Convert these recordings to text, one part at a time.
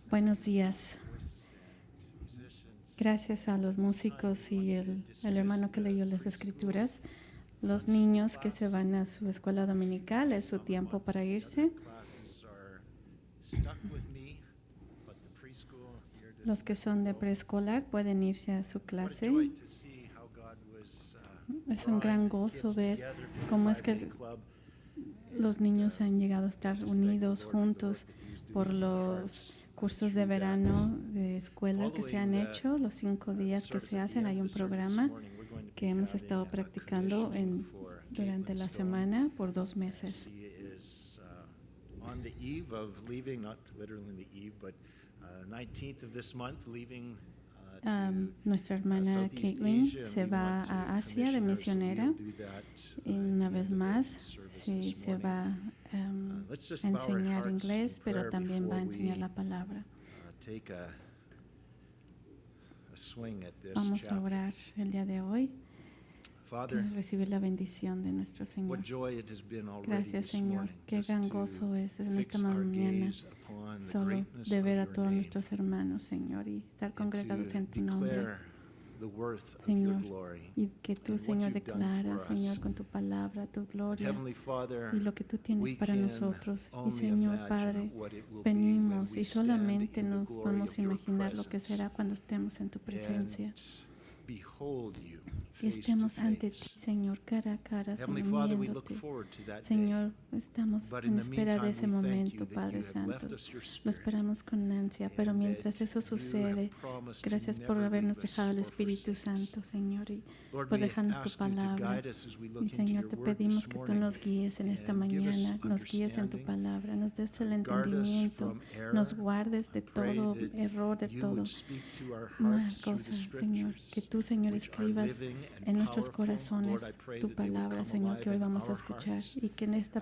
Buenos días. Gracias a los músicos y el hermano que leyó las escrituras, los niños que se van a su escuela dominical, es su tiempo para irse. Los que son de preescolar pueden irse a su clase. Es un gran gozo ver cómo es que los niños han llegado a estar unidos juntos por los cursos de verano de escuela que se han hecho, los 5 días que se hacen. Hay un programa que hemos estado practicando durante la semana por 2 meses. Nuestra hermana Caitlin se va a Asia de misionera y una vez más se va a enseñar inglés, pero también va a enseñar la palabra. Vamos a orar el día de hoy y recibir la bendición de nuestro Señor. Gracias, Señor. Qué gran gozo es en esta mañana solo de ver a todos nuestros hermanos, Señor, y estar congregados en tu nombre, Señor, y que tú, Señor, declaras, Señor, con tu palabra, tu gloria y lo que tú tienes para nosotros. Y, Señor, Padre, venimos y solamente nos podemos imaginar lo que será cuando estemos en tu presencia. Que estemos ante ti, Señor, cara a cara, Señor, viéndote. Señor, estamos en espera de ese momento, Padre Santo. Lo esperamos con ansia, pero mientras eso sucede, gracias por habernos dejado el Espíritu Santo, Señor, y por dejarnos tu palabra. Y, Señor, te pedimos que tú nos guíes en esta mañana, nos guíes en tu palabra, nos des el entendimiento, nos guardes de todo error, de todo mal cosa, Señor, que tú, Señor, escribas en nuestros corazones tu palabra, Señor, que hoy vamos a escuchar, y que en esta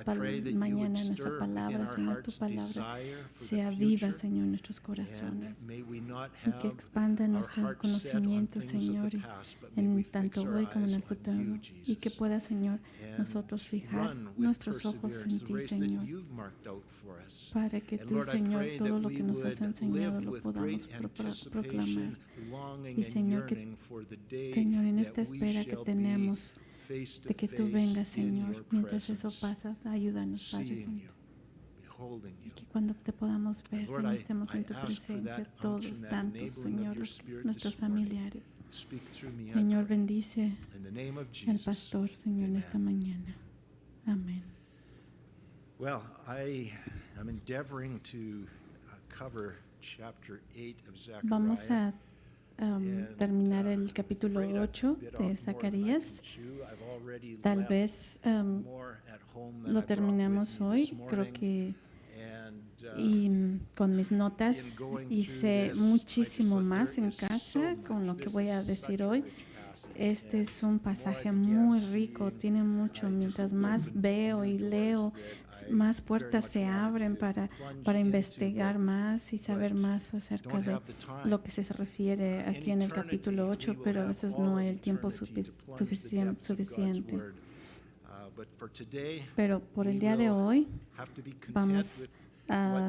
mañana nuestra palabra, Señor, tu palabra sea viva, Señor, en nuestros corazones, y que expanda nuestro conocimiento, Señor, en tanto hoy como en el futuro, y que pueda, Señor, nosotros fijar nuestros ojos en ti, Señor, para que tú, Señor, todo lo que nos has enseñado lo podamos proclamar. Y, Señor, Señor, en esta espera que tenemos de que tú vengas, Señor, mientras eso pasa, ayúdanos, Padre Santo. Y que cuando te podamos ver, Señor, estemos en tu presencia, todos, tantos, Señor, nuestros familiares. Señor, bendice al pastor, Señor, en esta mañana. Amén. Well, I am endeavoring to cover chapter 8 of Zechariah. Vamos a terminar el capítulo 8 de Zacarías. Tal vez lo terminemos hoy, creo que, y con mis notas hice muchísimo más en casa con lo que voy a decir hoy. Este es un pasaje muy rico, tiene mucho. Mientras más veo y leo, más puertas se abren para investigar más y saber más acerca de lo que se refiere aquí en el capítulo 8, pero a veces no hay el tiempo suficiente. Pero por el día de hoy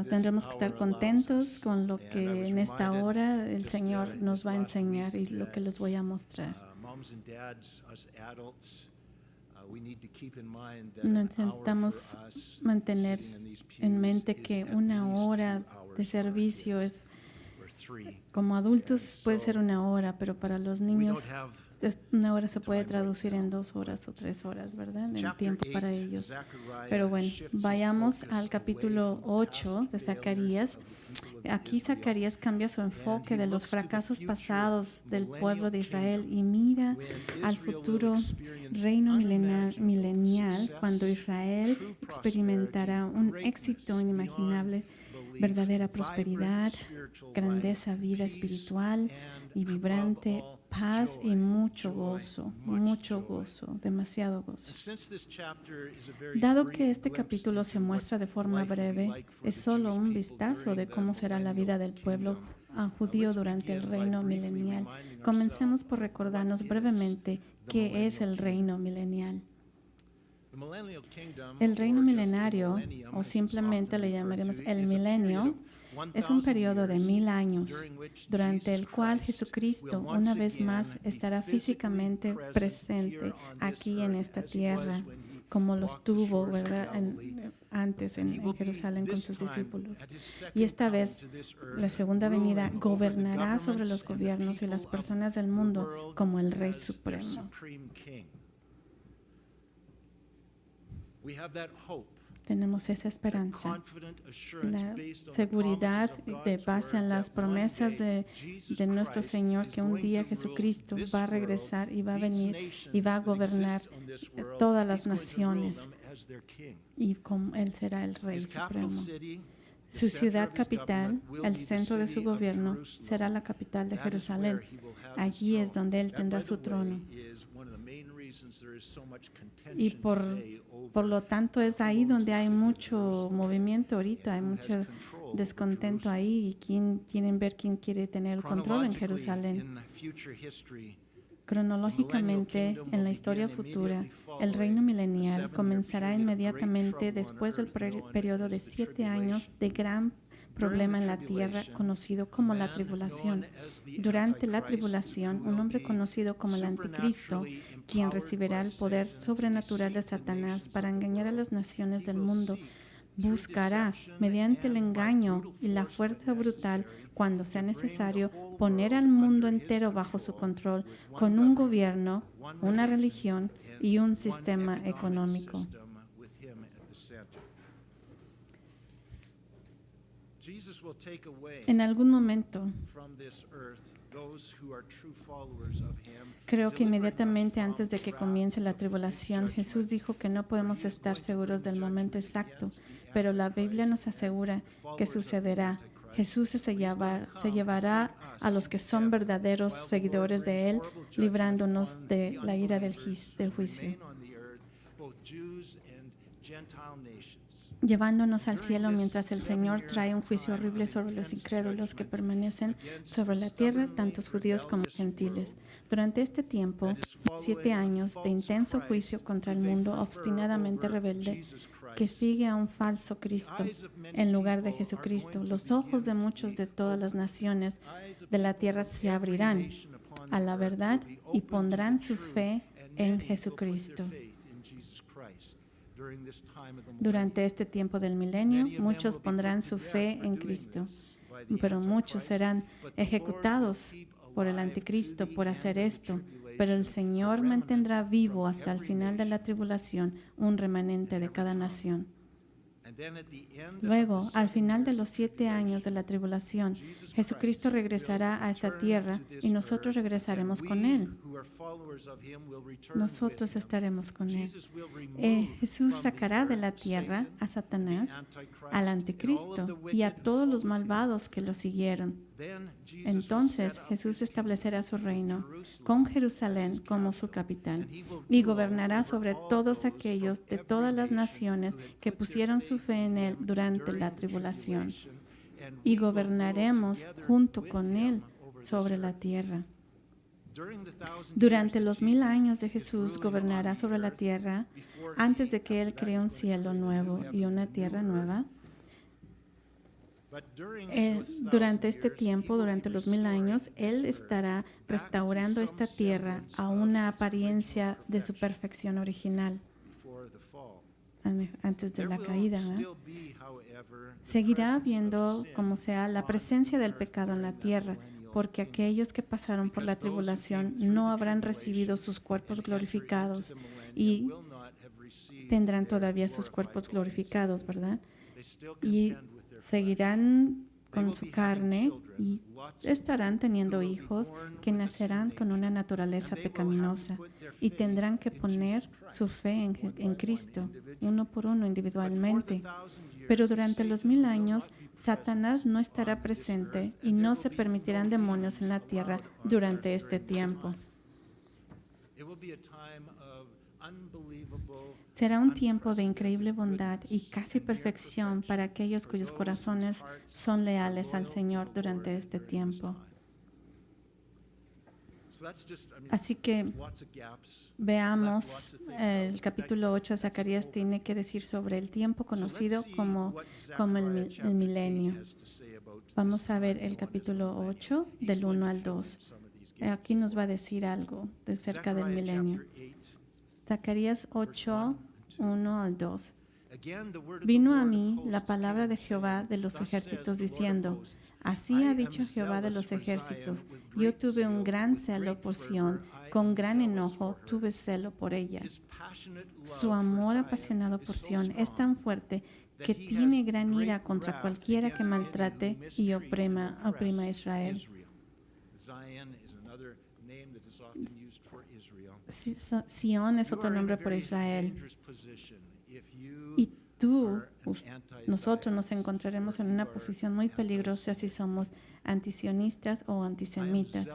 tendremos que estar contentos con lo que en esta hora el Señor nos va a enseñar y lo que les voy a mostrar. Necesitamos mantener en mente que 1 hora de servicio es, como adultos puede ser 1 hora, pero para los niños 1 hora se puede traducir en 2 horas o 3 horas, ¿verdad? En tiempo para ellos. Pero bueno, vayamos al capítulo 8 de Zacarías. Aquí Zacarías cambia su enfoque de los fracasos pasados del pueblo de Israel y mira al futuro reino milenial cuando Israel experimentará un éxito inimaginable, verdadera prosperidad, grandeza, vida espiritual y vibrante, paz y mucho gozo, demasiado gozo. Dado que este capítulo se muestra de forma breve, es solo un vistazo de cómo será la vida del pueblo judío durante el reino milenial. Comencemos por recordarnos brevemente qué es el reino milenial. El reino milenario, o simplemente le llamaremos el milenio, es un periodo de 1000 años, durante el cual Jesucristo una vez más estará físicamente presente aquí en esta tierra, como lo estuvo, ¿verdad?, antes en Jerusalén con sus discípulos. Y esta vez, la segunda venida gobernará sobre los gobiernos y las personas del mundo como el Rey Supremo. Tenemos esa esperanza, la seguridad de base en las promesas de nuestro Señor, que un día Jesucristo va a regresar y va a venir y va a gobernar todas las naciones, y como Él será el Rey Supremo. Su ciudad capital, el centro de su gobierno, será la capital de Jerusalén. Allí es donde Él tendrá su trono. Y por lo tanto es ahí donde hay mucho movimiento ahorita, hay mucho descontento ahí, y quieren ver quién quiere tener el control en Jerusalén. Cronológicamente, en la historia futura, el reino milenial comenzará inmediatamente después del periodo de 7 años de gran problema en la tierra, conocido como la tribulación. Durante la tribulación, un hombre conocido como el Anticristo, quien recibirá el poder sobrenatural de Satanás para engañar a las naciones del mundo, buscará, mediante el engaño y la fuerza brutal, cuando sea necesario, poner al mundo entero bajo su control, con un gobierno, una religión y un sistema económico. En algún momento, creo que inmediatamente antes de que comience la tribulación, Jesús dijo que no podemos estar seguros del momento exacto, pero la Biblia nos asegura que sucederá. Jesús se llevará a los que son verdaderos seguidores de Él, librándonos de la ira del juicio, llevándonos al cielo mientras el Señor trae un juicio horrible sobre los incrédulos que permanecen sobre la tierra, tantos judíos como gentiles. Durante este tiempo, 7 años de intenso juicio contra el mundo obstinadamente rebelde que sigue a un falso Cristo en lugar de Jesucristo, los ojos de muchos de todas las naciones de la tierra se abrirán a la verdad y pondrán su fe en Jesucristo. Durante este tiempo del milenio, muchos pondrán su fe en Cristo, pero muchos serán ejecutados por el Anticristo por hacer esto. Pero el Señor mantendrá vivo hasta el final de la tribulación un remanente de cada nación. Luego, al final de los 7 años de la tribulación, Jesucristo regresará a esta tierra y nosotros regresaremos con Él. Nosotros estaremos con Él. Jesús sacará de la tierra a Satanás, al Anticristo y a todos los malvados que lo siguieron. Entonces Jesús establecerá su reino con Jerusalén como su capital y gobernará sobre todos aquellos de todas las naciones que pusieron su fe en Él durante la tribulación, y gobernaremos junto con Él sobre la tierra. Durante los 1000 años de Jesús gobernará sobre la tierra antes de que Él cree un cielo nuevo y una tierra nueva. Durante este tiempo, durante los 1000 años, Él estará restaurando esta tierra a una apariencia de su perfección original antes de la caída. Seguirá habiendo, como sea, la presencia del pecado en la tierra, porque aquellos que pasaron por la tribulación no habrán recibido sus cuerpos glorificados y tendrán todavía sus cuerpos glorificados, ¿verdad? Y seguirán con su carne y estarán teniendo hijos que nacerán con una naturaleza pecaminosa y tendrán que poner su fe en Cristo, uno por uno individualmente. Pero durante los 1000 años, Satanás no estará presente y no se permitirán demonios en la tierra durante este tiempo. Será un tiempo de increíble bondad y casi perfección para aquellos cuyos corazones son leales al Señor durante este tiempo. Así que veamos, el capítulo 8 de Zacarías tiene que decir sobre el tiempo conocido como el milenio. Vamos a ver el capítulo 8 del 1 al 2. Aquí nos va a decir algo acerca del milenio. Zacarías 8, 1 al 2. Vino a mí la palabra de Jehová de los ejércitos diciendo, así ha dicho Jehová de los ejércitos, yo tuve un gran celo por Sión, con gran enojo tuve celo por ella. Su amor apasionado por Sión es tan fuerte que tiene gran ira contra cualquiera que maltrate y oprima a Israel. Sión es otro nombre por Israel. Y nosotros nos encontraremos en una posición muy peligrosa si somos antisionistas o antisemitas.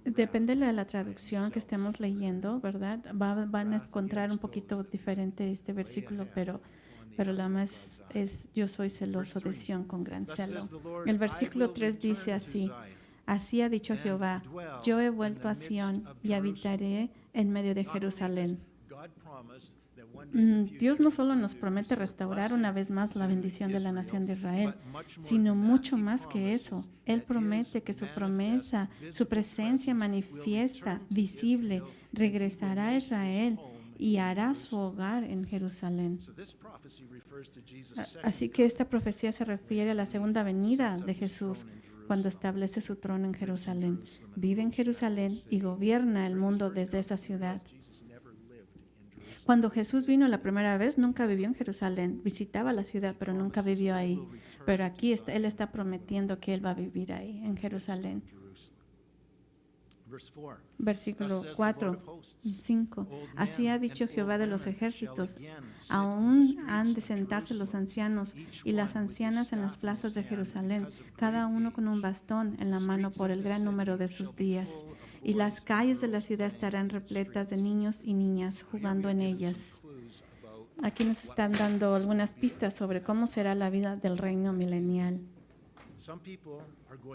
Depende de la traducción que estemos leyendo, ¿verdad? Van a encontrar un poquito diferente este versículo, pero la más es, yo soy celoso de Sión con gran celo. El versículo 3 dice así, así ha dicho Jehová, yo he vuelto a Sión y habitaré en medio de Jerusalén. Dios no solo nos promete restaurar una vez más la bendición de la nación de Israel, sino mucho más que eso. Él promete que su promesa, su presencia manifiesta, visible, regresará a Israel y hará su hogar en Jerusalén. Así que esta profecía se refiere a la segunda venida de Jesús, cuando establece su trono en Jerusalén. Vive en Jerusalén y gobierna el mundo desde esa ciudad. Cuando Jesús vino la primera vez, nunca vivió en Jerusalén. Visitaba la ciudad, pero nunca vivió ahí. Pero aquí Él está prometiendo que Él va a vivir ahí, en Jerusalén. Versículo 4, 5. Así ha dicho Jehová de los ejércitos, aún han de sentarse los ancianos y las ancianas en las plazas de Jerusalén, cada uno con un bastón en la mano por el gran número de sus días. Y las calles de la ciudad estarán repletas de niños y niñas jugando en ellas. Aquí nos están dando algunas pistas sobre cómo será la vida del reino milenial.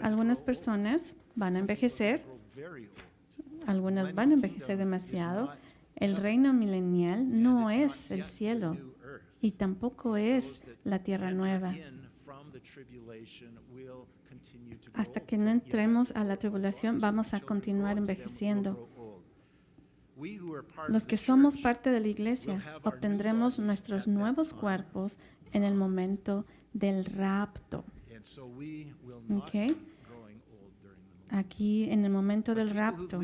Algunas personas van a envejecer. Algunas van a envejecer demasiado. El reino milenial no es el cielo y tampoco es la tierra nueva. Hasta que no entremos a la tribulación, vamos a continuar envejeciendo. Los que somos parte de la iglesia obtendremos nuestros nuevos cuerpos en el momento del rapto. ¿Okay? Aquí en el momento del rapto,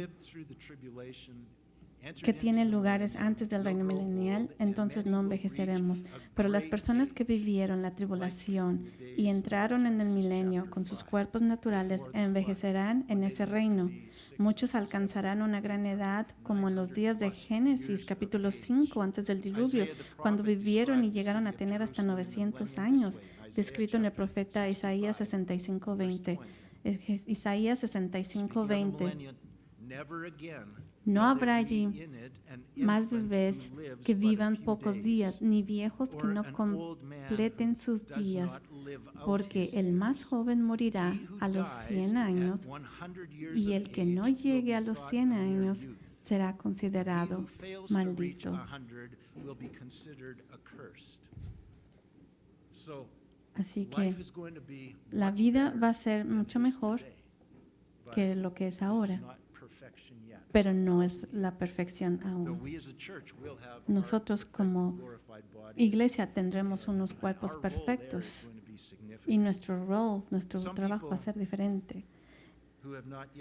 que tiene lugares antes del reino milenial, entonces no envejeceremos. Pero las personas que vivieron la tribulación y entraron en el milenio con sus cuerpos naturales envejecerán en ese reino. Muchos alcanzarán una gran edad, como en los días de Génesis, capítulo 5, antes del diluvio, cuando vivieron y llegaron a tener hasta 900 años, descrito en el profeta Isaías 65:20. Isaías 65:20. No habrá allí más bebés que vivan pocos días, ni viejos que no completen sus días, porque el más joven morirá a los 100 años y el que no llegue a los 100 años será considerado maldito. Así que la vida va a ser mucho mejor que lo que es ahora, pero no es la perfección aún. Nosotros como iglesia tendremos unos cuerpos perfectos y nuestro rol, nuestro trabajo va a ser diferente.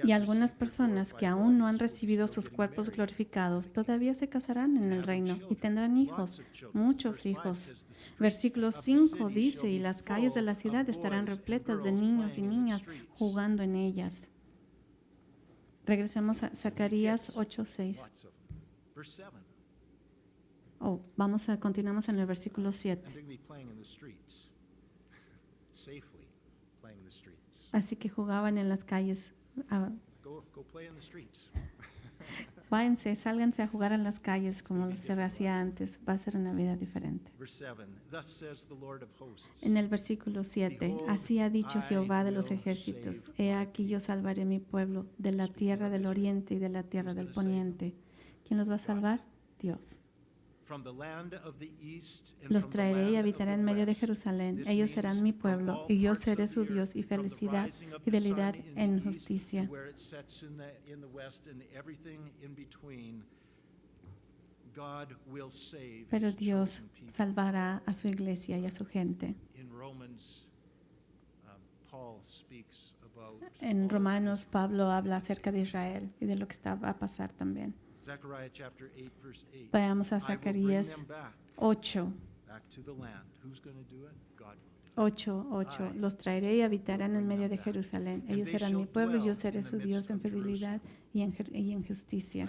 Y algunas personas que aún no han recibido sus cuerpos glorificados todavía se casarán en el reino y tendrán hijos, muchos hijos. Versículo 5 dice, y las calles de la ciudad estarán repletas de niños y niñas jugando en ellas. Regresemos a Zacarías 8:6. Continuamos en el versículo 7. Así que jugaban en las calles. váyanse, sálganse a jugar en las calles como se hacía antes. Va a ser una vida diferente. En el versículo 7, así ha dicho Jehová de los ejércitos, he aquí yo salvaré mi pueblo de la tierra del oriente y de la tierra del poniente. ¿Quién los va a salvar? Dios. Los traeré y habitaré en medio de Jerusalén. Ellos serán mi pueblo y yo seré su Dios y fidelidad en justicia. Pero Dios salvará a su iglesia y a su gente. En Romanos, Pablo habla acerca de Israel y de lo que va a pasar también. Vayamos a Zacarías 8. 8. Los traeré y habitarán en medio de Jerusalén. Ellos serán mi pueblo y yo seré su Dios en fidelidad y en justicia.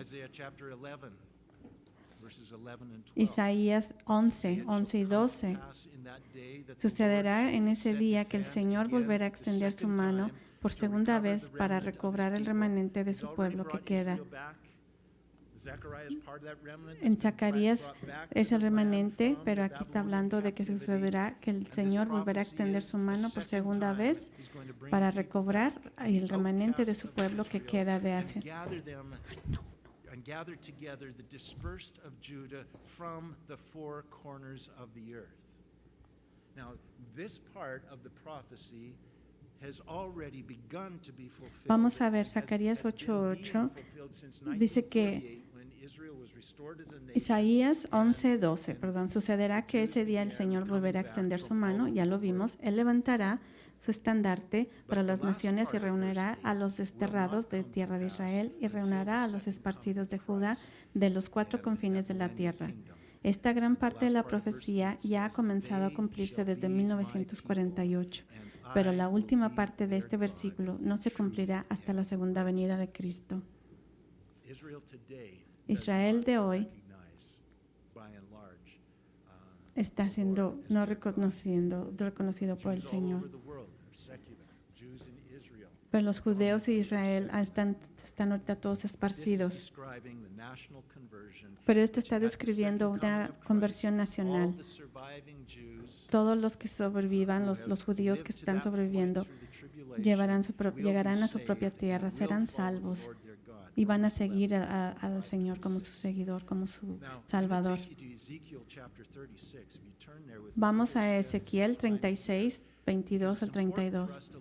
Isaías 11 y 12. Sucederá en ese día que el Señor volverá a extender su mano por segunda vez para recobrar el remanente de su pueblo que queda. En Zacarías es el remanente, pero aquí está hablando de que sucederá que el Señor volverá a extender su mano por segunda vez para recobrar el remanente de su pueblo que queda de Asia. And gather together the dispersed of Judah from the four corners of the earth. Now, this part of the prophecy has already begun to be fulfilled. Vamos a ver, Zacarías 8:8 dice que Isaías 11:12, sucederá que ese día el Señor volverá a extender su mano, ya lo vimos, Él levantará su estandarte para las naciones y reunirá a los desterrados de tierra de Israel y reunirá a los esparcidos de Judá de los cuatro confines de la tierra. Esta gran parte de la profecía ya ha comenzado a cumplirse desde 1948, pero la última parte de este versículo no se cumplirá hasta la segunda venida de Cristo. Israel de hoy está siendo no reconocido por el Señor. Pero los judíos y Israel están ahorita todos esparcidos. Pero esto está describiendo una conversión nacional. Todos los que sobrevivan, los judíos que están sobreviviendo, llegarán a su propia tierra, serán salvos y van a seguir al Señor como su seguidor, como su Salvador. Vamos a Ezequiel 36, 22 al 32.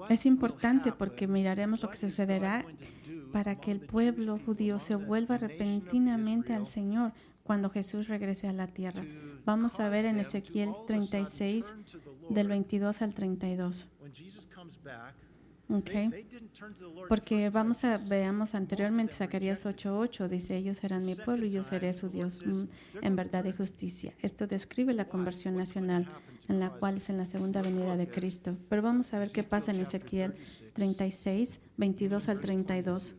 Es importante porque miraremos lo que sucederá para que el pueblo judío se vuelva repentinamente al Señor cuando Jesús regrese a la tierra. Vamos a ver en Ezequiel 36, del 22 al 32. Okay. Porque veamos anteriormente Zacarías 8:8, dice, ellos serán mi pueblo y yo seré su Dios en verdad y justicia. Esto describe la conversión nacional, en la cual es en la segunda venida de Cristo. Pero vamos a ver qué pasa en Ezequiel 36, 22 al 32.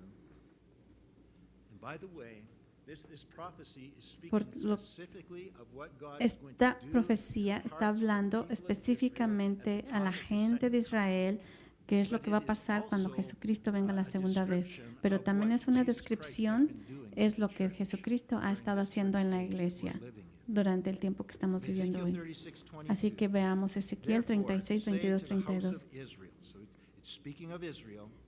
Esta profecía está hablando específicamente a la gente de Israel, qué es lo que va a pasar cuando Jesucristo venga la segunda vez. Pero también es una descripción, es lo que Jesucristo ha estado haciendo en la iglesia durante el tiempo que estamos viviendo hoy. Así que veamos Ezequiel 36, 22, 32.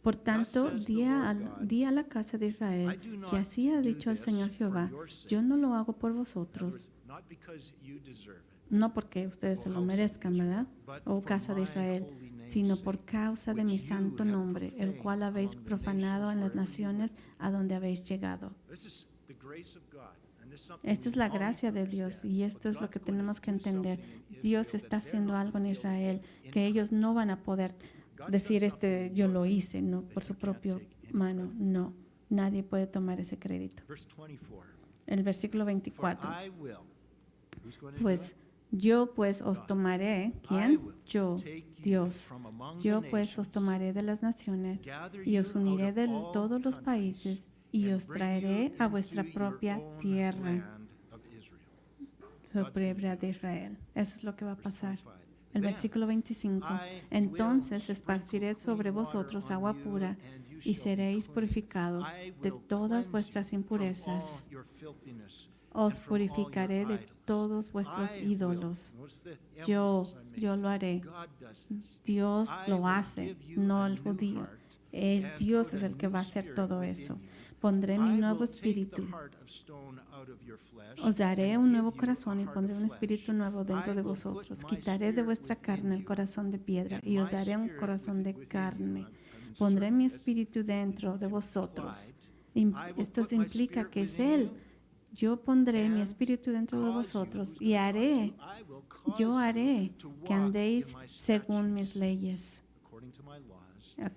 Por tanto, di a la casa de Israel que así ha dicho el Señor Jehová, yo no lo hago por vosotros, no porque ustedes se lo merezcan, ¿verdad? Oh casa de Israel, sino por causa de mi santo nombre, el cual habéis profanado en las naciones a donde habéis llegado. Esta es la gracia de Dios y esto es lo que tenemos que entender. Dios está haciendo algo en Israel que ellos no van a poder decir yo lo hice, no por su propia mano, no. Nadie puede tomar ese crédito. El versículo 24. Pues yo pues os tomaré, ¿quién? Yo, Dios. Yo pues os tomaré de las naciones y os uniré de todos los países y os traeré a vuestra propia tierra, su propia de Israel. Eso es lo que va a pasar. El versículo 25. Entonces esparciré sobre vosotros agua pura y seréis purificados de todas vuestras impurezas. Os purificaré de todos vuestros ídolos. Yo lo haré. Dios lo hace, no el judío. Dios es el que va a hacer todo eso. Pondré mi nuevo espíritu. Os daré un nuevo corazón y pondré un espíritu nuevo dentro de vosotros. Quitaré de vuestra carne el corazón de piedra y os daré un corazón de carne. Pondré mi espíritu dentro de vosotros. Esto implica que es Él. Yo pondré mi espíritu dentro de vosotros y yo haré que andéis según mis leyes,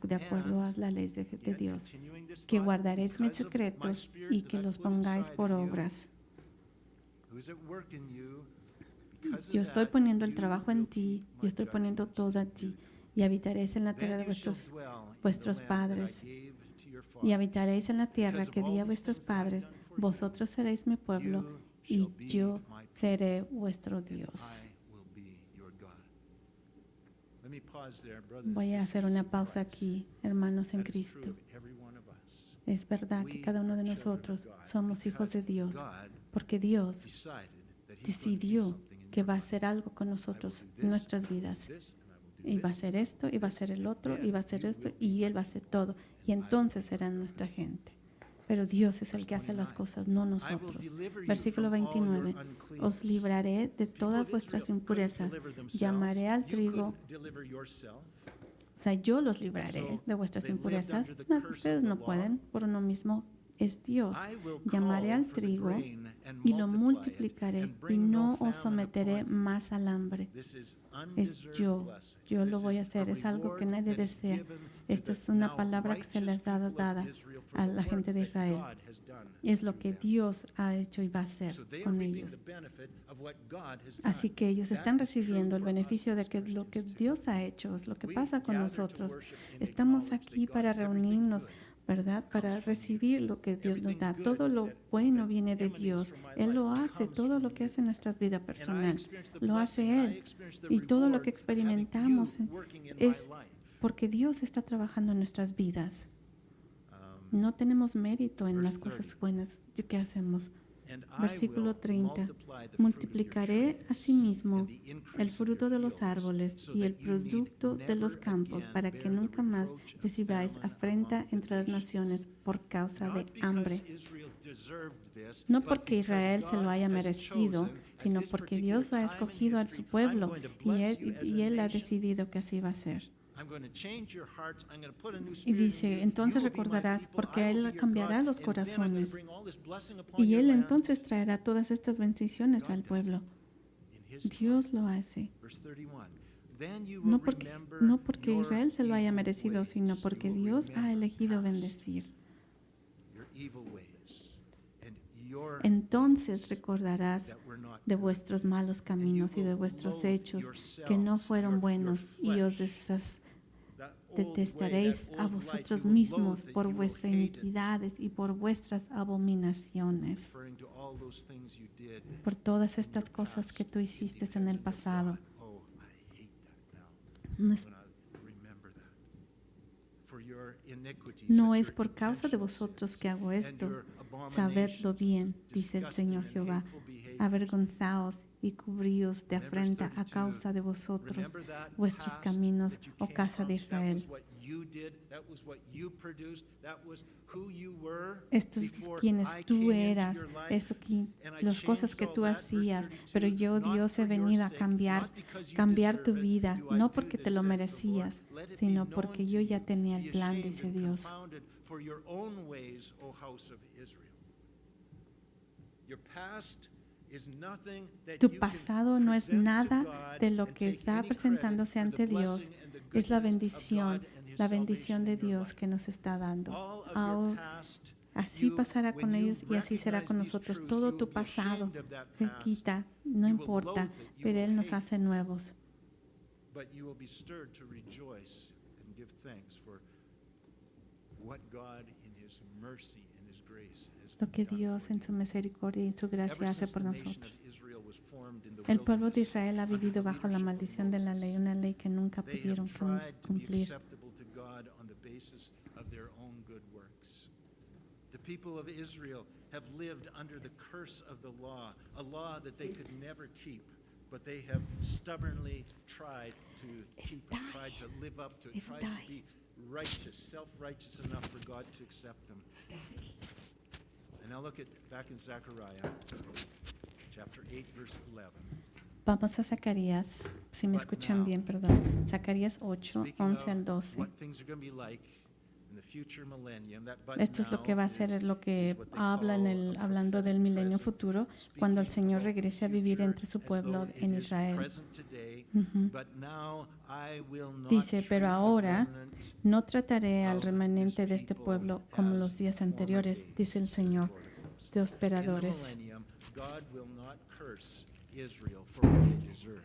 de acuerdo a la ley de Dios, que guardaréis mis secretos y que los pongáis por obras. Yo estoy poniendo el trabajo en ti, yo estoy poniendo todo a ti, y habitaréis en la tierra de vuestros padres, y habitaréis en la tierra que di a vuestros padres. Vosotros seréis mi pueblo y yo seré vuestro Dios. Voy a hacer una pausa aquí, hermanos en Cristo. Es verdad que cada uno de nosotros somos hijos de Dios, porque Dios decidió que va a hacer algo con nosotros en nuestras vidas. Y va a hacer esto, y va a hacer el otro, y va a hacer esto, y Él va a hacer todo. Y entonces será nuestra gente. Pero Dios es el que hace las cosas, no nosotros. Versículo 29. Os libraré de todas vuestras impurezas. Llamaré al trigo. O sea, yo los libraré de vuestras impurezas. No, ustedes no pueden, por uno mismo es Dios. Llamaré al trigo y lo multiplicaré y no os someteré más al hambre. Es yo lo voy a hacer. Es algo que nadie desea. Esta es una palabra que se les ha dada a la gente de Israel. Es lo que Dios ha hecho y va a hacer con ellos. Así que ellos están recibiendo el beneficio de que lo que Dios ha hecho es lo que pasa con nosotros. Estamos aquí para reunirnos, ¿verdad? Para recibir lo que Dios nos da. Todo lo bueno viene de Dios. Él lo hace, todo lo que hace en nuestras vidas personales, lo hace Él. Y todo lo que experimentamos es porque Dios está trabajando en nuestras vidas. No tenemos mérito en las cosas buenas que hacemos. Versículo 30. Multiplicaré asimismo el fruto de los árboles y el producto de los campos para que nunca más recibáis afrenta entre las naciones por causa de hambre. No porque Israel se lo haya merecido, sino porque Dios ha escogido a su pueblo y Él ha decidido que así va a ser. Y dice, entonces recordarás, porque Él cambiará los corazones y Él entonces traerá todas estas bendiciones al pueblo. Dios lo hace. No porque Israel se lo haya merecido, sino porque Dios ha elegido bendecir. Entonces recordarás de vuestros malos caminos y de vuestros hechos que no fueron buenos y os detestaréis a vosotros mismos por vuestras iniquidades y por vuestras abominaciones, por todas estas cosas que tú hiciste en el pasado. No es por causa de vosotros que hago esto. Sabedlo bien, dice el Señor Jehová. Avergonzaos y cubríos de afrenta a causa de vosotros, vuestros caminos, oh casa de Israel. Esto es quienes tú eras, las cosas que tú hacías, pero yo, Dios, he venido a cambiar tu vida, no porque te lo merecías, sino porque yo ya tenía el plan, dice Dios. Tu pasado no es nada de lo que está presentándose ante Dios. Es la bendición de Dios que nos está dando. Así pasará con ellos y así será con nosotros. Todo tu pasado se quita, no importa, pero Él nos hace nuevos. Lo que Dios en su misericordia y en su gracia hace por nosotros. El pueblo de Israel ha vivido bajo la maldición de la ley, una ley que nunca pudieron cumplir. their own good works. The people of Israel have lived under the curse of the law, a law that they could never keep, but they have stubbornly tried to keep it, tried to live up to it, tried to be righteous, self-righteous enough for God to accept them. And now look at back in Zechariah, chapter 8, verse 11. Vamos a Zacarías, si me escuchan bien, perdón. Zacarías 8, 11 al 12. Esto es lo que va a ser lo que habla hablando del milenio futuro, cuando el Señor regrese a vivir entre su pueblo en Israel. Dice, pero ahora no trataré al remanente de este pueblo como los días anteriores, dice el Señor de hospedadores. Israel for what they deserve,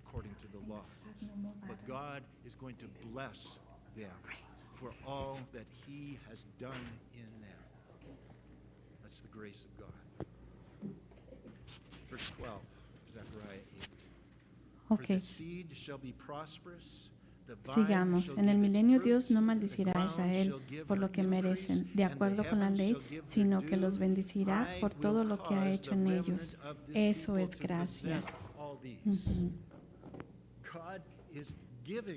according to the law. But God is going to bless them for all that He has done in them. That's the grace of God. Verse 12, Zechariah 8. For the seed shall be prosperous. Sigamos. En el milenio Dios no maldecirá a Israel por lo que merecen, de acuerdo con la ley, sino que los bendecirá por todo lo que ha hecho en ellos. Eso es gracia.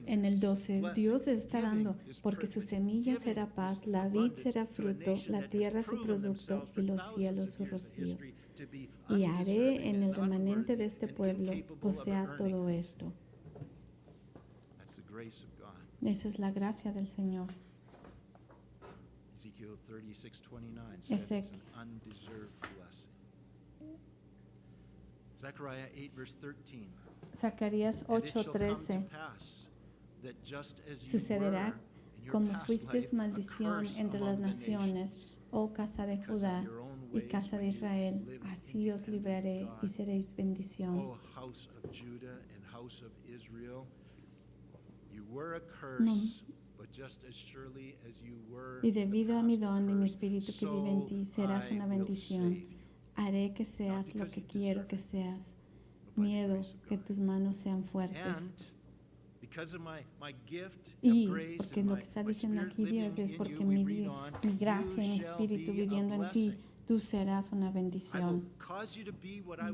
En el 12, Dios está dando, porque su semilla será paz, la vid será fruto, la tierra su producto y los cielos su rocío. Y haré en el remanente de este pueblo, o sea, todo esto. Esa es la gracia del Señor. Ezekiel 36:29 said it's an undeserved blessing. Zechariah 8 verse 13. Zacarías 8:13. Sucederá como fuisteis maldición entre las naciones, oh casa de Judá y casa de Israel, así os libraré y seréis bendición. Oh house of Judah and house of Israel. You were a curse, but just as surely as you were y debido a mi don y mi espíritu que vive en ti, serás una bendición. Haré que seas lo que quiero que seas. Miedo, que tus manos sean fuertes. Y que lo que está diciendo aquí Dios es porque mi gracia y mi espíritu viviendo en ti, tú serás una bendición.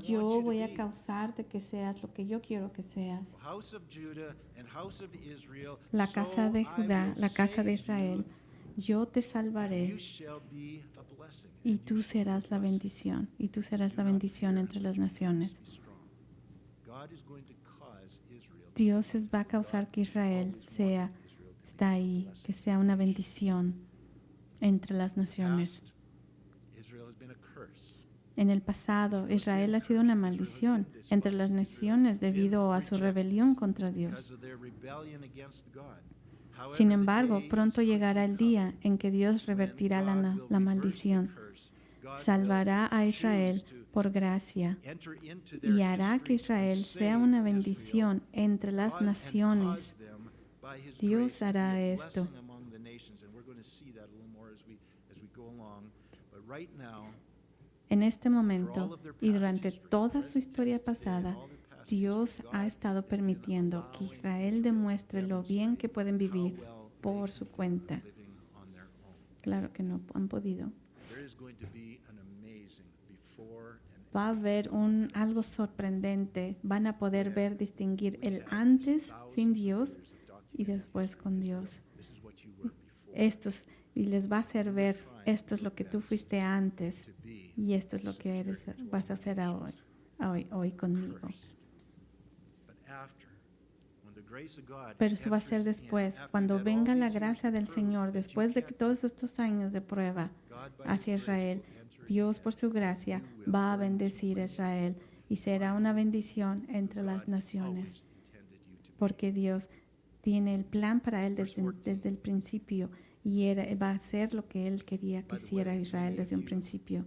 Yo voy a causarte que seas lo que yo quiero que seas. La casa de Judá, la casa de Israel, yo te salvaré y tú serás la bendición, y tú serás la bendición entre las naciones. Dios va a causar que Israel está ahí, que sea una bendición entre las naciones. En el pasado, Israel ha sido una maldición entre las naciones debido a su rebelión contra Dios. Sin embargo, pronto llegará el día en que Dios revertirá la maldición, salvará a Israel por gracia y hará que Israel sea una bendición entre las naciones. Dios hará esto. En este momento y durante toda su historia pasada, Dios ha estado permitiendo que Israel demuestre lo bien que pueden vivir por su cuenta. Claro que no han podido. Va a haber algo sorprendente. Van a poder distinguir el antes sin Dios y después con Dios. Y les va a hacer ver, esto es lo que tú fuiste antes y esto es lo que vas a hacer hoy conmigo. Pero eso va a ser después, cuando venga la gracia del Señor, después de que todos estos años de prueba hacia Israel, Dios por su gracia va a bendecir a Israel y será una bendición entre las naciones, porque Dios tiene el plan para él desde el principio y va a hacer lo que él quería que hiciera Israel desde un principio.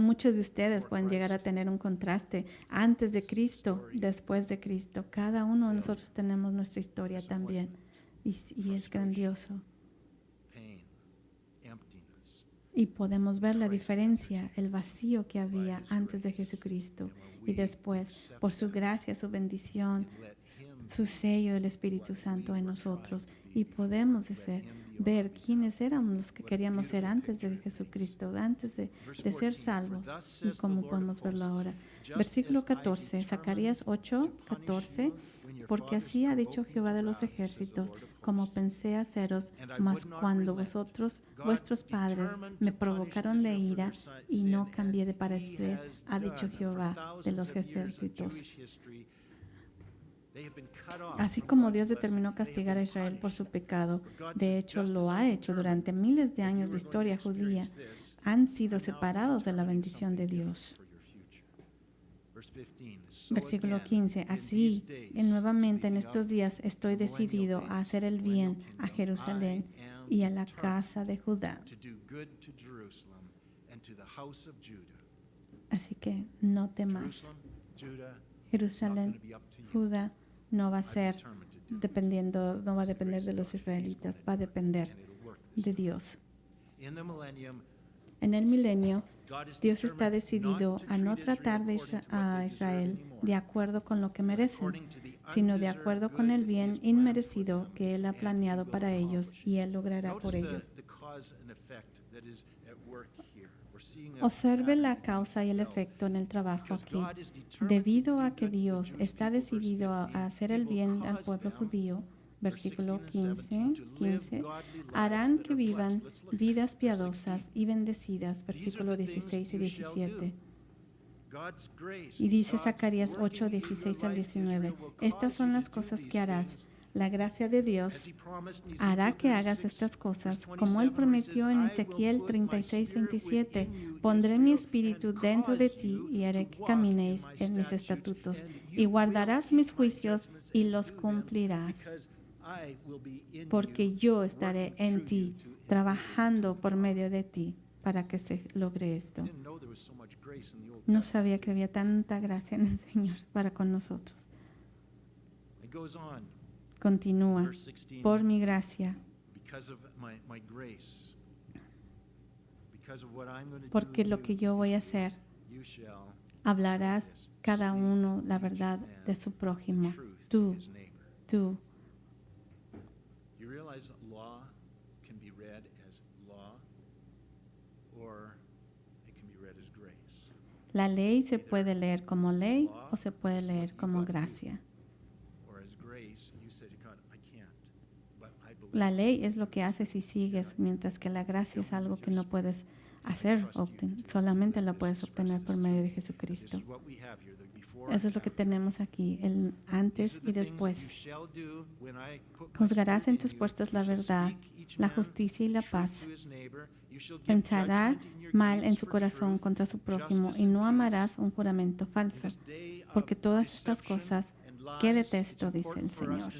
Muchos de ustedes pueden llegar a tener un contraste antes de Cristo, después de Cristo. Cada uno de nosotros tenemos nuestra historia también y es grandioso. Y podemos ver la diferencia, el vacío que había antes de Jesucristo y después, por su gracia, su bendición, su sello del Espíritu Santo en nosotros y podemos ver quiénes éramos los que queríamos ser antes de Jesucristo, antes de ser salvos y cómo podemos verlo ahora. Versículo 14, Zacarías 8:14, porque así ha dicho Jehová de los ejércitos, como pensé haceros, mas cuando vuestros padres me provocaron de ira y no cambié de parecer, ha dicho Jehová de los ejércitos. Así como Dios determinó castigar a Israel por su pecado, de hecho lo ha hecho durante miles de años de historia judía, han sido separados de la bendición de Dios. Versículo 15. Así, nuevamente en estos días estoy decidido a hacer el bien a Jerusalén y a la casa de Judá. Así que no temas. Jerusalén, Judá, no va a depender de los israelitas, va a depender de Dios. En el milenio, Dios está decidido a no tratar a Israel de acuerdo con lo que merecen, sino de acuerdo con el bien inmerecido que Él ha planeado para ellos y Él logrará por ellos. Observe la causa y el efecto en el trabajo aquí. Debido a que Dios está decidido a hacer el bien al pueblo judío, versículo 15, harán que vivan vidas piadosas y bendecidas, versículo 16 y 17. Y dice Zacarías 8, 16 al 19, estas son las cosas que harás. La gracia de Dios hará que hagas estas cosas, como Él prometió en Ezequiel 36, 27. Pondré mi espíritu dentro de ti y haré que caminéis en mis estatutos y guardarás mis juicios y los cumplirás. Porque yo estaré en ti, trabajando por medio de ti para que se logre esto. No sabía que había tanta gracia en el Señor para con nosotros. Continúa, por mi gracia, porque lo que yo voy a hacer, hablarás cada uno la verdad de su prójimo. Tú. La ley se puede leer como ley o se puede leer como gracia. La ley es lo que haces y sigues, mientras que la gracia es algo que no puedes hacer, solamente la puedes obtener por medio de Jesucristo. Eso es lo que tenemos aquí, el antes y después. Juzgarás en tus puertas la verdad, la justicia y la paz. Pensará mal en su corazón contra su prójimo y no amarás un juramento falso, porque todas estas cosas que detesto, dice el Señor.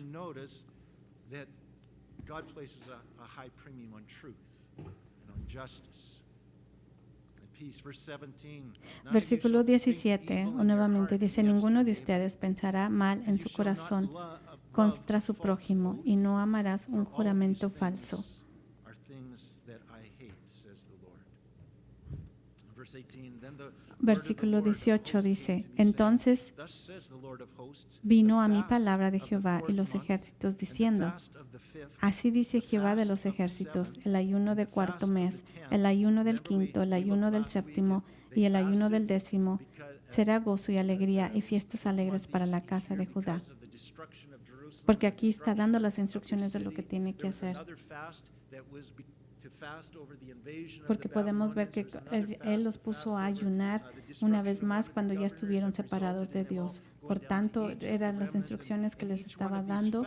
God places a high premium on truth and on justice and peace. Verse 17. Versículo 17, nuevamente dice, ninguno de ustedes pensará mal en su corazón contra su prójimo y no amarás un juramento falso. Versículo 18 dice, entonces vino a mí palabra de Jehová y los ejércitos diciendo, así dice Jehová de los ejércitos, el ayuno del cuarto mes, el ayuno del quinto, el ayuno del séptimo y el ayuno del 10º será gozo y alegría y fiestas alegres para la casa de Judá. Porque aquí está dando las instrucciones de lo que tiene que hacer. Porque podemos ver que Él los puso a ayunar una vez más cuando ya estuvieron separados de Dios. Por tanto, eran las instrucciones que les estaba dando.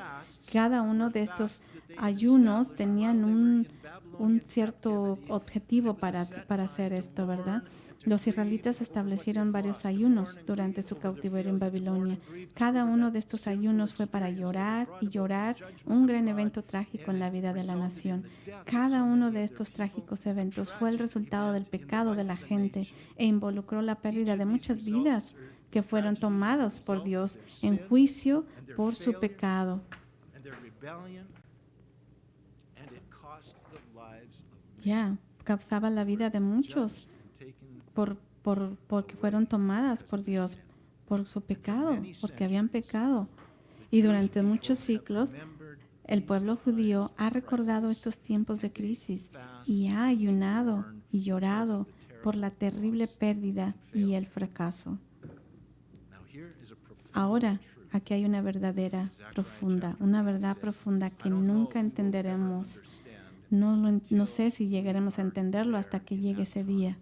Cada uno de estos ayunos tenían un cierto objetivo para hacer esto, ¿verdad? Los israelitas establecieron varios ayunos durante su cautiverio en Babilonia. Cada uno de estos ayunos fue para llorar y llorar, un gran evento trágico en la vida de la nación. Cada uno de estos trágicos eventos fue el resultado del pecado de la gente e involucró la pérdida de muchas vidas que fueron tomadas por Dios en juicio por su pecado. Causaba la vida de muchos porque fueron tomadas por Dios por su pecado, porque habían pecado. Y durante muchos siglos, el pueblo judío ha recordado estos tiempos de crisis y ha ayunado y llorado por la terrible pérdida y el fracaso. Ahora, aquí hay una verdad profunda que nunca entenderemos. No sé si llegaremos a entenderlo hasta que llegue ese día.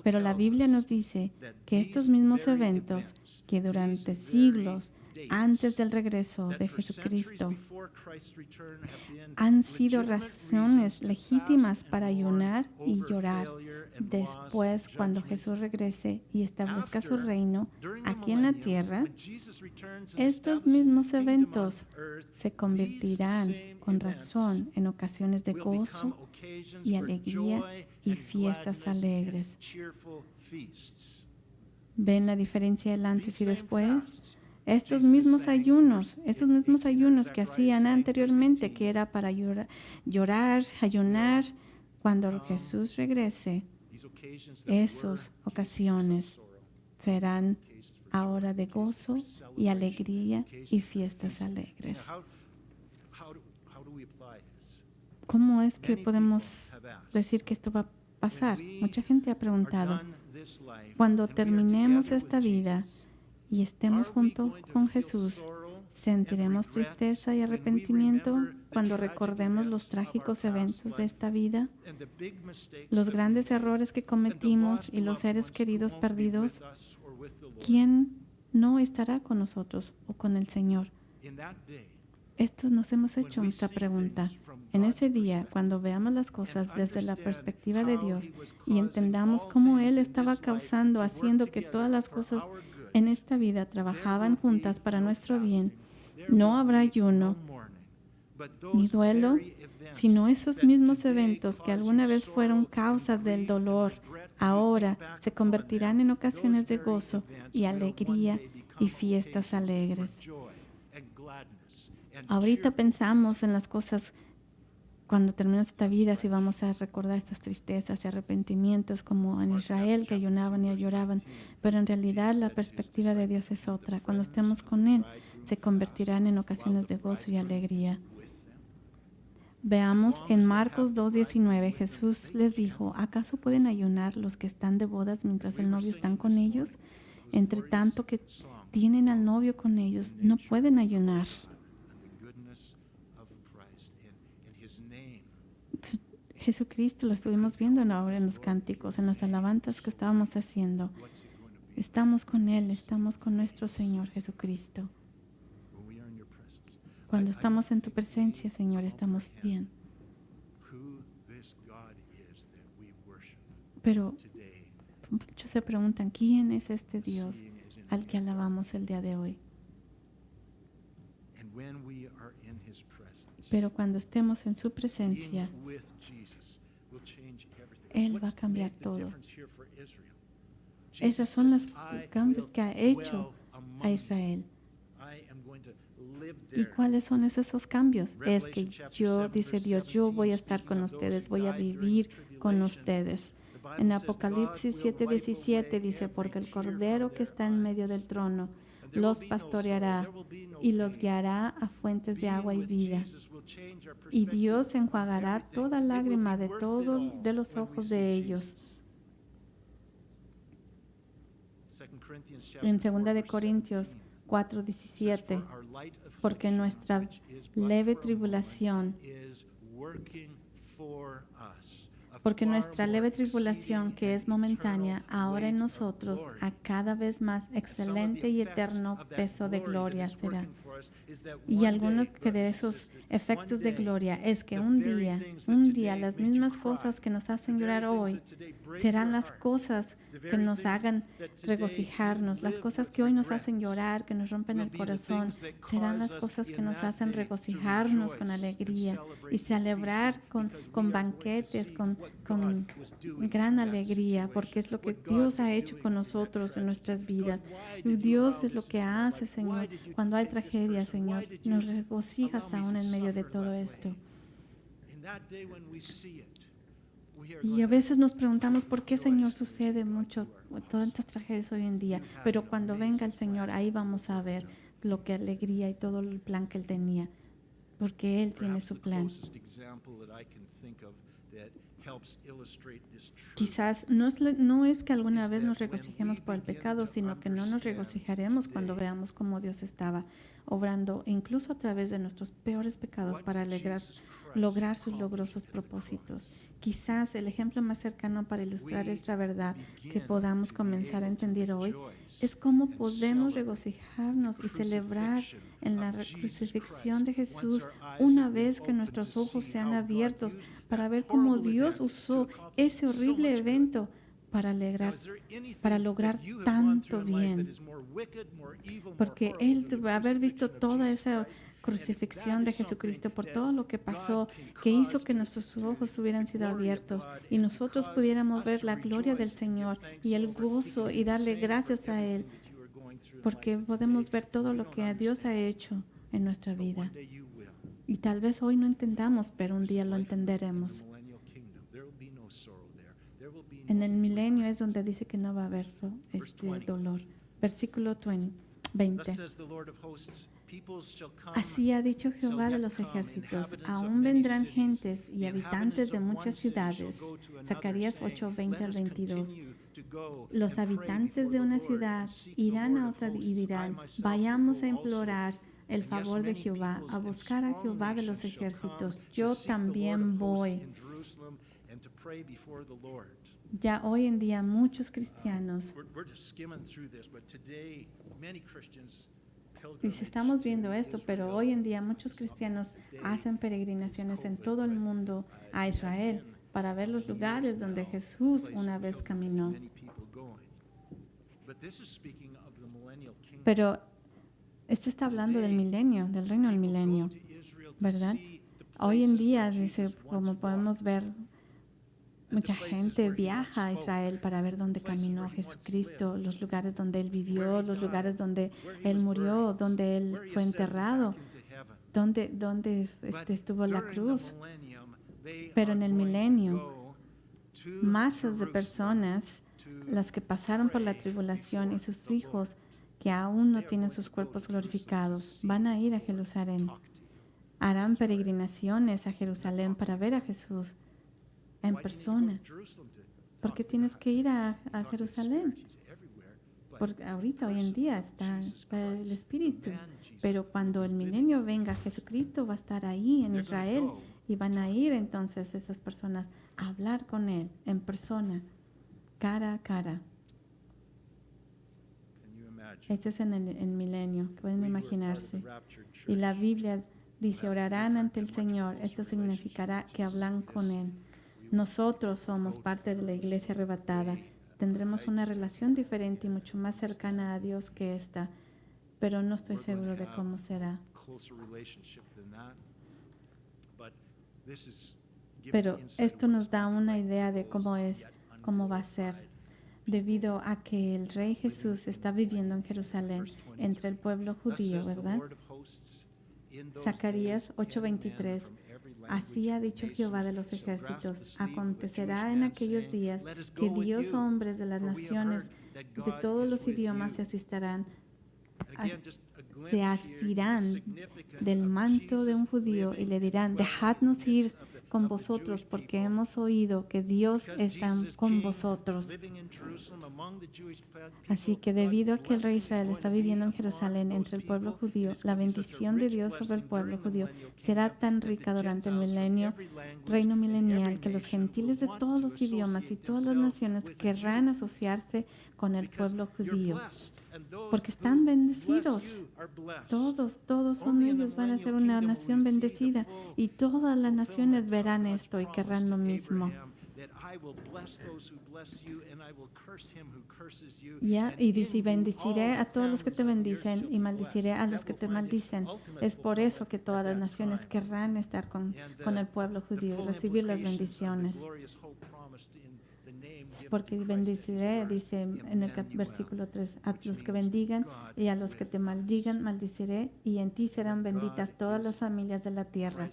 Pero la Biblia nos dice que estos mismos eventos que durante siglos antes del regreso de Jesucristo han sido razones legítimas para ayunar y llorar después cuando Jesús regrese y establezca su reino aquí en la tierra. Estos mismos eventos se convertirán con razón en ocasiones de gozo y alegría y fiestas alegres. ¿Ven la diferencia del antes y después? Estos mismos ayunos que hacían anteriormente, que era para llorar, ayunar, cuando Jesús regrese, esas ocasiones serán ahora de gozo y alegría y fiestas alegres. ¿Cómo es que podemos decir que esto va a pasar? Mucha gente ha preguntado, cuando terminemos esta vida y estemos junto con Jesús, ¿sentiremos tristeza y arrepentimiento cuando recordemos los trágicos eventos de esta vida? Los grandes errores que cometimos y los seres queridos perdidos. ¿Quién no estará con nosotros o con el Señor? Esto nos hemos hecho esta pregunta. En ese día, cuando veamos las cosas desde la perspectiva de Dios y entendamos cómo Él estaba haciendo que todas las cosas en esta vida trabajaban juntas para nuestro bien, no habrá ayuno ni duelo, sino esos mismos eventos que alguna vez fueron causas del dolor, ahora se convertirán en ocasiones de gozo y alegría y fiestas alegres. Ahorita pensamos en las cosas cuando terminamos esta vida, si vamos a recordar estas tristezas y arrepentimientos como en Israel, que ayunaban y lloraban, pero en realidad la perspectiva de Dios es otra. Cuando estemos con Él, se convertirán en ocasiones de gozo y alegría. Veamos en Marcos 2:19, Jesús les dijo, ¿acaso pueden ayunar los que están de bodas mientras el novio está con ellos? Entre tanto que tienen al novio con ellos, no pueden ayunar. Jesucristo lo estuvimos viendo ahora en los cánticos, en las alabanzas que estábamos haciendo. Estamos con Él, estamos con nuestro Señor Jesucristo. Cuando estamos en tu presencia, Señor, estamos bien. Pero muchos se preguntan, ¿quién es este Dios al que alabamos el día de hoy? Pero cuando estemos en su presencia, Él va a cambiar todo. Esos son los cambios que ha hecho a Israel. ¿Y cuáles son esos cambios? Es que yo, dice Dios, yo voy a estar con ustedes, voy a vivir con ustedes. En Apocalipsis 7:17 dice, porque el Cordero que está en medio del trono los pastoreará y los guiará a fuentes de agua y vida. Y Dios enjuagará toda lágrima de los ojos de ellos. En 2 Corintios 4:17, porque nuestra leve tribulación que es momentánea, ahora en nosotros, a cada vez más excelente y eterno peso de gloria será. Y algunos que de esos efectos de gloria es que un día, las mismas cosas que nos hacen llorar hoy serán las cosas que nos hagan regocijarnos. Las cosas que hoy nos hacen llorar, que nos rompen el corazón, serán las cosas que nos hacen regocijarnos con alegría y celebrar con banquetes, con gran alegría, porque es lo que Dios ha hecho con nosotros en nuestras vidas. Y Dios es lo que hace, Señor, cuando hay tragedia, Señor, nos regocijas aún en medio de todo esto. Y a veces nos preguntamos por qué, Señor, sucede mucho, todas estas tragedias hoy en día. Pero cuando venga el Señor, ahí vamos a ver lo que alegría y todo el plan que Él tenía, porque Él tiene su plan. Quizás no es que alguna vez nos regocijemos por el pecado, sino que no nos regocijaremos cuando veamos cómo Dios estaba obrando, incluso a través de nuestros peores pecados, para lograr sus logrosos propósitos. Quizás el ejemplo más cercano para ilustrar esta verdad que podamos comenzar a entender hoy es cómo podemos regocijarnos y celebrar en la crucifixión de Jesús una vez que nuestros ojos sean abiertos para ver cómo Dios usó ese horrible evento para lograr tanto bien. Porque Él debe haber visto toda esa crucifixión de Jesucristo, por todo lo que pasó, que hizo que nuestros ojos hubieran sido abiertos y nosotros pudiéramos ver la gloria del Señor y el gozo y darle gracias a Él, porque podemos ver todo lo que Dios ha hecho en nuestra vida. Y tal vez hoy no entendamos, pero un día lo entenderemos. En el milenio es donde dice que no va a haber dolor. Versículo 20. Así ha dicho Jehová de los ejércitos, aún vendrán gentes y habitantes de muchas ciudades. Zacarías 8, 20 al 22. Los habitantes de una ciudad irán a otra y dirán, vayamos a implorar el favor de Jehová, a buscar a Jehová de los ejércitos. Yo también voy. Ya hoy en día muchos cristianos, y si estamos viendo esto, pero hoy en día muchos cristianos hacen peregrinaciones en todo el mundo a Israel para ver los lugares donde Jesús una vez caminó. Pero esto está hablando del milenio, del reino del milenio, ¿verdad? Hoy en día, dice, como podemos ver, mucha gente viaja a Israel para ver dónde caminó Jesucristo, los lugares donde Él vivió, los lugares donde Él murió, donde Él fue enterrado, donde estuvo la cruz. Pero en el milenio, masas de personas, las que pasaron por la tribulación y sus hijos que aún no tienen sus cuerpos glorificados, van a ir a Jerusalén. Harán peregrinaciones a Jerusalén para ver a Jesús en persona. ¿Por qué tienes que ir a Jerusalén? Porque ahorita, hoy en día, está el Espíritu. Pero cuando el milenio venga, Jesucristo va a estar ahí en Israel y van a ir entonces esas personas a hablar con Él en persona, cara a cara. Este es en el milenio, pueden imaginarse. Y la Biblia dice, orarán ante el Señor. Esto significará que hablan con Él. Nosotros somos parte de la iglesia arrebatada. Tendremos una relación diferente y mucho más cercana a Dios que esta, pero no estoy seguro de cómo será. Pero esto nos da una idea de cómo va a ser, debido a que el Rey Jesús está viviendo en Jerusalén entre el pueblo judío, ¿verdad? Zacarías 8:23. Así ha dicho Jehová de los ejércitos, acontecerá en aquellos días que 10 hombres de las naciones, de todos los idiomas se asirán del manto de un judío y le dirán, dejadnos ir con vosotros porque hemos oído que Dios está con vosotros. Así que debido a que el rey Israel está viviendo en Jerusalén entre el pueblo judío, la bendición de Dios sobre el pueblo judío será tan rica durante el reino milenial, que los gentiles de todos los idiomas y todas las naciones querrán asociarse con el pueblo judío, porque están bendecidos. Todos son ellos, van a ser una nación bendecida, y todas las naciones verán esto y querrán lo mismo. Y dice, bendeciré a todos los que te bendicen y maldiciré a los que te maldicen. Es por eso que todas las naciones querrán estar con el pueblo judío, recibir las bendiciones. Porque bendeciré, dice en el versículo 3, a los que bendigan y a los que te maldigan, maldiciré, y en ti serán benditas todas las familias de la tierra.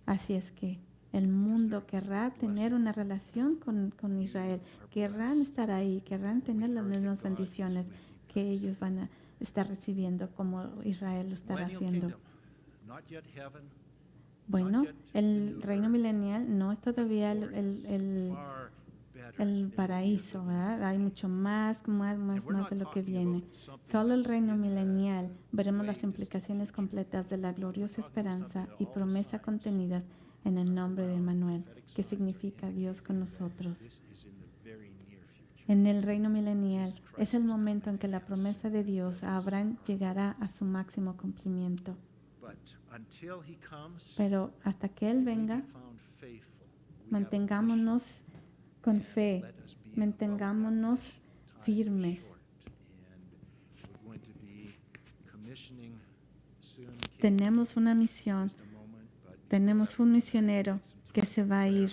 Así es que El mundo querrá tener una relación con Israel. Querrán estar ahí, querrán tener las mismas bendiciones que ellos van a estar recibiendo como Israel lo estará haciendo. Bueno, el reino milenial no es todavía el paraíso, ¿verdad? Hay mucho más de lo que viene. Solo el reino milenial veremos las implicaciones completas de la gloriosa esperanza y promesa contenidas en el nombre de Emmanuel, que significa Dios con nosotros. En el reino milenial es el momento en que la promesa de Dios a Abraham llegará a su máximo cumplimiento. Pero hasta que Él venga, mantengámonos con fe, mantengámonos firmes. Tenemos una misión, tenemos un misionero que se va a ir.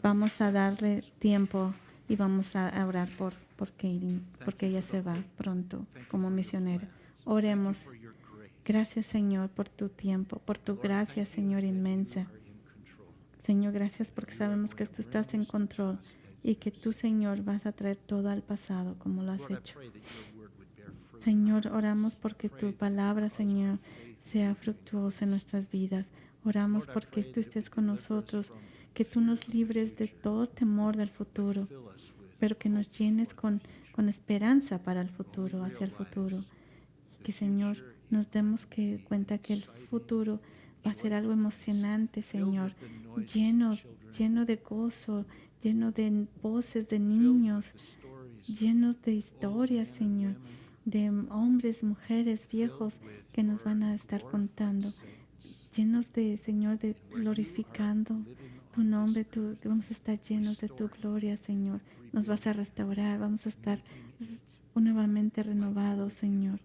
Vamos a darle tiempo y vamos a orar por Katie, porque ella se va pronto como misionera. Oremos. Gracias, Señor, por tu tiempo, por tu gracia, Señor, inmensa. Señor, gracias porque sabemos que tú estás en control y que tú, Señor, vas a traer todo al pasado como lo has hecho. Señor, oramos porque tu palabra, Señor, sea fructuosa en nuestras vidas. Oramos porque tú estés con nosotros, que tú nos libres de todo temor del futuro, pero que nos llenes con esperanza para el futuro, hacia el futuro. Que, Señor, nos demos cuenta que el futuro va a ser algo emocionante, Señor, lleno de gozo, lleno de voces de niños, llenos de historias, Señor, de hombres, mujeres, viejos que nos van a estar contando, llenos de, Señor, de glorificando tu nombre. Vamos a estar llenos de tu gloria, Señor. Nos vas a restaurar, vamos a estar nuevamente renovados, Señor.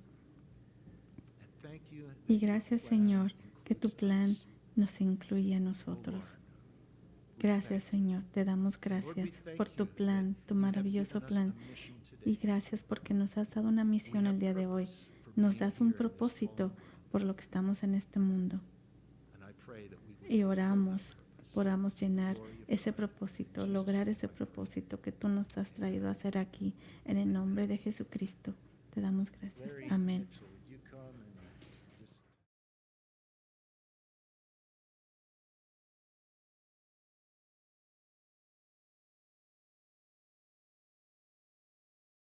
Y gracias, Señor, que tu plan nos incluye a nosotros. Gracias, Señor. Te damos gracias por tu plan, tu maravilloso plan. Y gracias porque nos has dado una misión el día de hoy. Nos das un propósito por lo que estamos en este mundo. Y podamos llenar ese propósito, lograr ese propósito que tú nos has traído a hacer aquí. En el nombre de Jesucristo, te damos gracias. Amén.